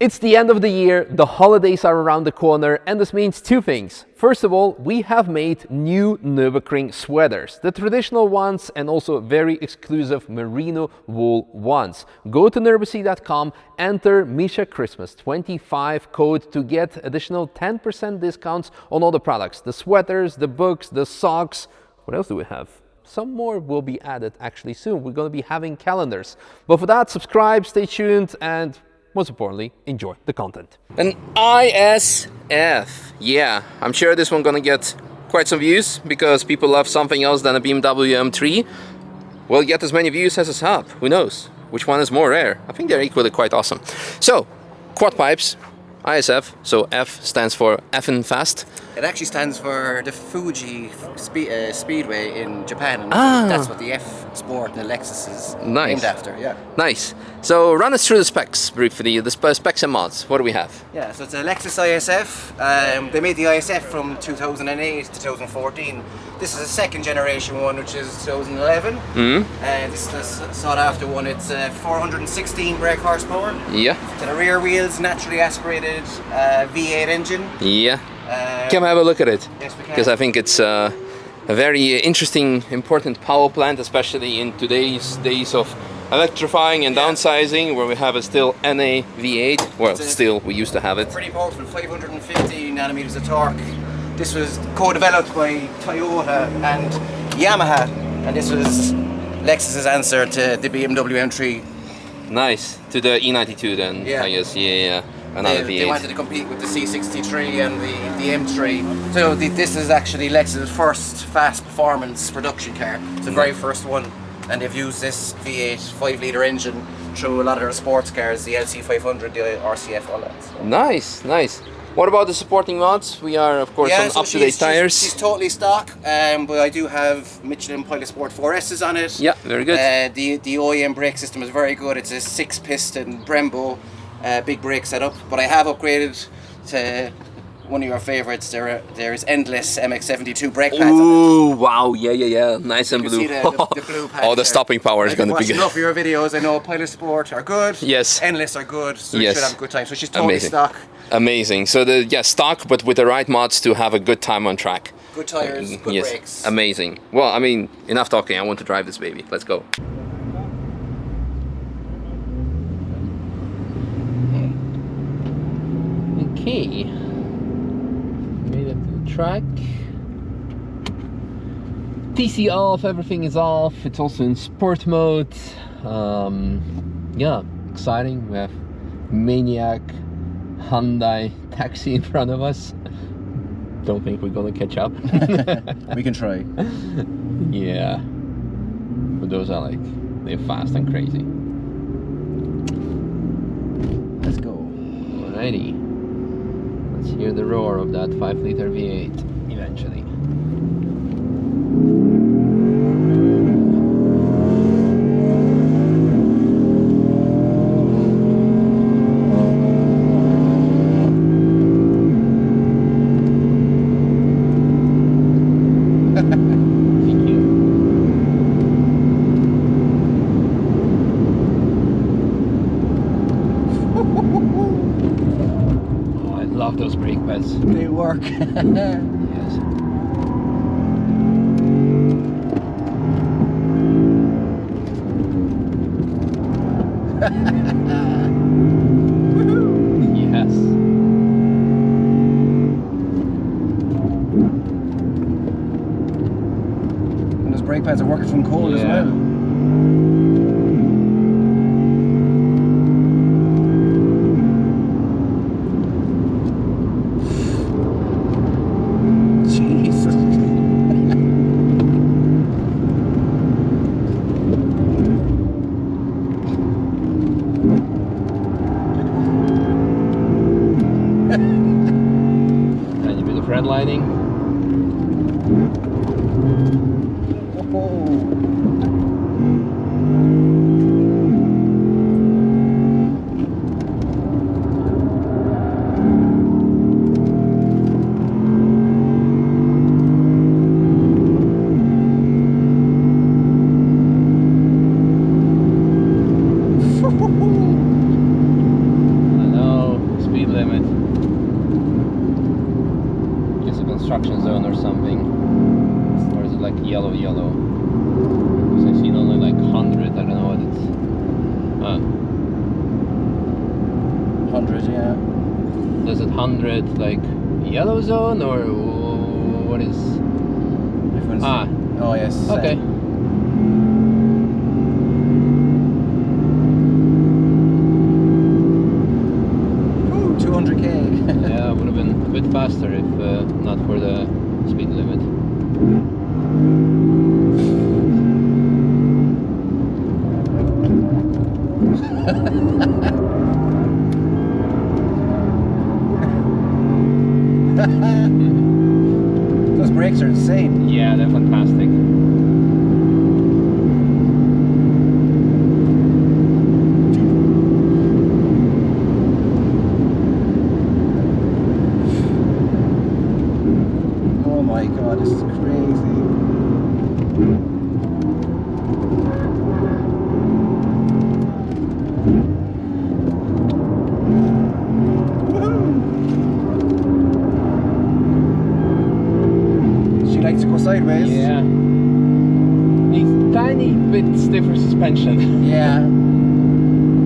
It's the end of the year, the holidays are around the corner, and this means two things. First of all, we have made new Nürburgring sweaters, the traditional ones and also very exclusive merino wool ones. Go to nürburgring.com, enter Misha Christmas 25 code to get additional 10% discounts on all the products, the sweaters, the books, the socks. What else do we have? Some more will be added actually soon. We're going to be having calendars. But for that, subscribe, stay tuned, and most importantly, enjoy the content. An ISF. Yeah, I'm sure this one's gonna get quite some views because people love something else than a BMW M3. We'll get as many views as a sub. Who knows? Which one is more rare? I think they're equally quite awesome. So, quad pipes, ISF. So F stands for effin' fast. It actually stands for the Fuji Speedway in Japan. And that's what the F Sport and the Lexus is named after. Yeah. Nice. So run us through the specs briefly, the specs and mods. What do we have? Yeah, so it's a Lexus ISF. They made the ISF from 2008 to 2014. This is a second generation one, which is 2011. And this is the sought after one. It's 416 brake horsepower. Yeah. To the rear wheels, naturally aspirated V8 engine. Yeah. Can we have a look at it? Yes, we can. Because I think it's a very interesting, important power plant, especially in today's days of electrifying and downsizing, where we have a still NA V8. Well, still, we used to have it. Pretty powerful, 550 nanometers of torque. This was co-developed by Toyota and Yamaha, and this was Lexus's answer to the BMW M3. Nice. To the E92 then, yeah. I guess, yeah. Another V8. They wanted to compete with the C63 and the M3. So this is actually Lexus's first fast performance production car. It's the very first one. And they've used this V8 5-litre engine through a lot of their sports cars, the LC500, the RCF, all that. So. Nice, nice. What about the supporting mods? We are, of course, on up-to-date tires. She's totally stock, but I do have Michelin Pilot Sport 4S's on it. Yeah, very good. The OEM brake system is very good. It's a 6-piston Brembo big brake setup, but I have upgraded to one of your favorites. There is endless MX-72 brake pads. Ooh, wow, yeah, nice and blue. See the blue pads. Oh, the stopping power is going to be good. I've enough of your videos. I know Pilot Sport are good. Yes. Endless are good. So you should have a good time. So she's totally Amazing. stock. Amazing. So stock, but with the right mods to have a good time on track. Good tires, good brakes. Amazing. Well, I mean, enough talking. I want to drive this baby. Let's go. Okay. Made it to the track. TC off, everything is off. It's also in sport mode. Yeah, exciting. We have Maniac Hyundai taxi in front of us. Don't think we're gonna catch up. We can try. Yeah. But those are they're fast and crazy. Let's go. Alrighty. Let's hear the roar of that 5-litre V8 eventually. Thank you. Oh, I love those brake pads. They work. Yes. Yes. And those brake pads are working from cold as well. Jesus. Tiny bit of redlining. I know. construction zone or something. Or is it like yellow? Because I've seen only like 100, I don't know what it's... 100, yeah. Does it 100 like yellow zone or what is... Oh yes. Okay. Ooh, 200k. Yeah, would have been a bit faster if not for the speed limit. Those brakes are insane. Yeah, they're fantastic. Oh my god, this is crazy. She likes to go sideways. Yeah. Needs tiny bit stiffer suspension. Yeah.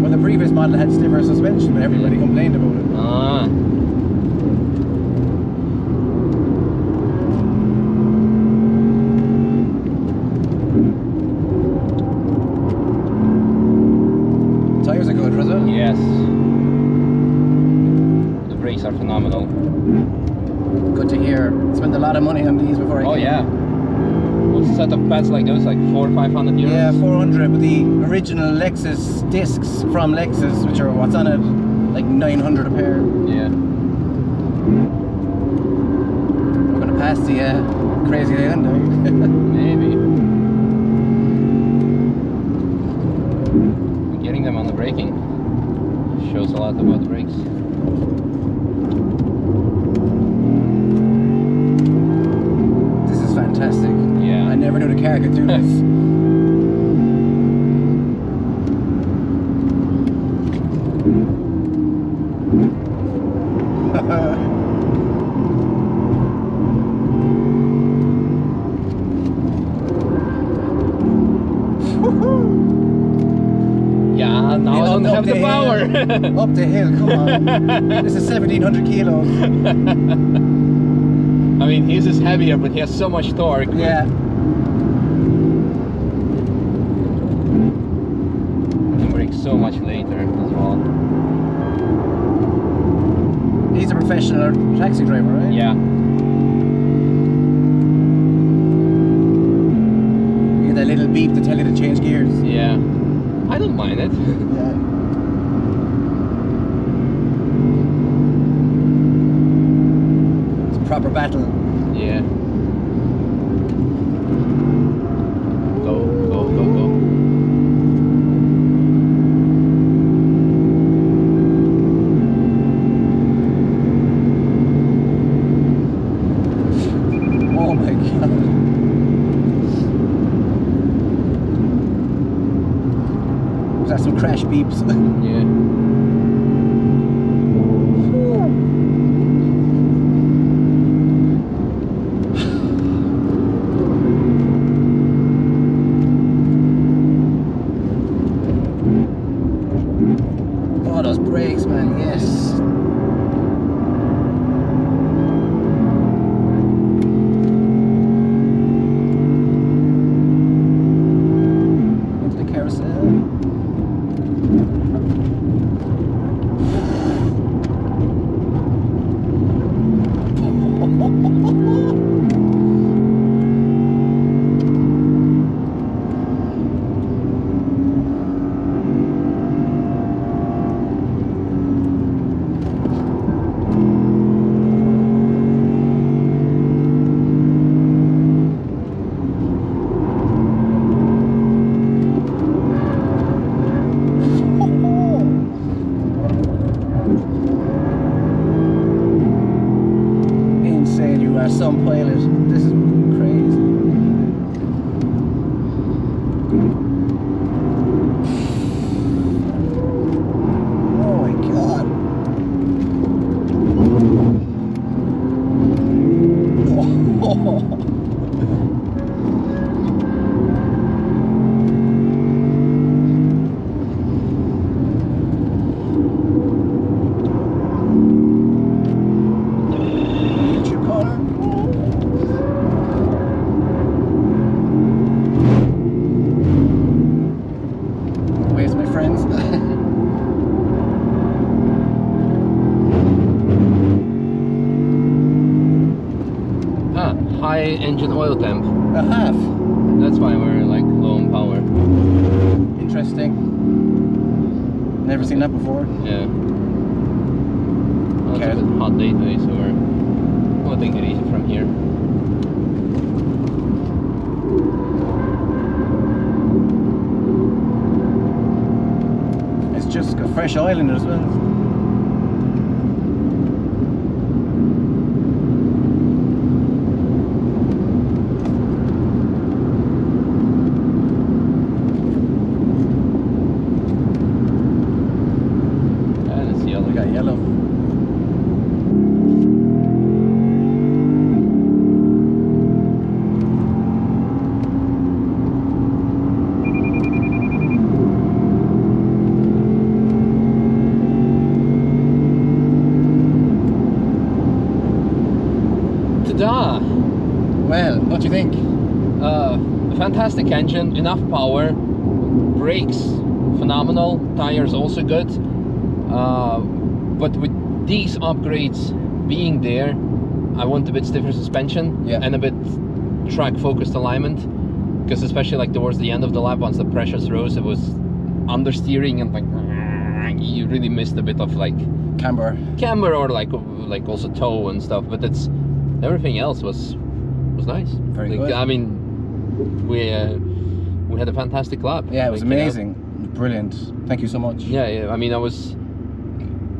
Well, the previous model had stiffer suspension, but everybody complained about it. Ah. Tires are good, Rizzo. Yes. The brakes are phenomenal. Good to hear. Spent a lot of money on these before I Oh came. yeah. What's a set of pads like those? Like 400 or 500 euros? Yeah, 400 with the original Lexus discs from Lexus, which are what's on it, like 900 a pair. Yeah. We're gonna pass the crazy island, are you? Maybe. Getting them on the braking shows a lot about the brakes. This is fantastic. Yeah. I never knew the car could do this. Yeah, now I don't have the power. Up the hill, come on. This is 1700 kilos. I mean, his is heavier, but he has so much torque. Yeah. He brakes so much later as well. He's a professional taxi driver, right? Yeah. You get that little beep to tell you to change gears. Yeah. I don't mind it. Yeah. It's a proper battle. Yeah. Go, go, go, go. Oh my god. Was that some crash beeps? Yeah. Oh, those brakes, man, yes. Into the carousel. Insane, you are some pilot. This is crazy. Oh my god. high engine oil temp. A half. That's why we're like low on power. Interesting. Never seen that before. Yeah. Well, it's a bit hot day today, so we'll take it easy from here. It's just got fresh oil in it as well. Well, what do you think? Fantastic engine, enough power, brakes phenomenal, tires also good. But with these upgrades being there, I want a bit stiffer suspension and a bit track focused alignment, because especially like towards the end of the lap, once the pressures rose, it was understeering and like you really missed a bit of like camber or like also toe and stuff. But it's everything else was nice. Very like, good. I mean, we had a fantastic lap. Yeah, it was like, amazing. You know? Brilliant. Thank you so much. Yeah. I mean, I was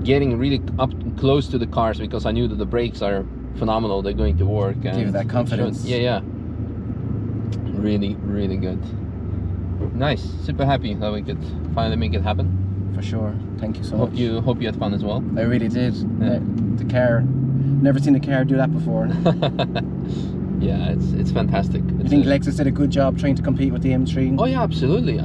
getting really up close to the cars because I knew that the brakes are phenomenal. They're going to work. And give you that confidence. Yeah. Really, really good. Nice. Super happy that we could finally make it happen. For sure. Thank you so much. Hope you had fun as well. I really did. Yeah. The car. Never seen a car do that before. Yeah, it's fantastic. I think Lexus did a good job trying to compete with the M3. Oh yeah, absolutely.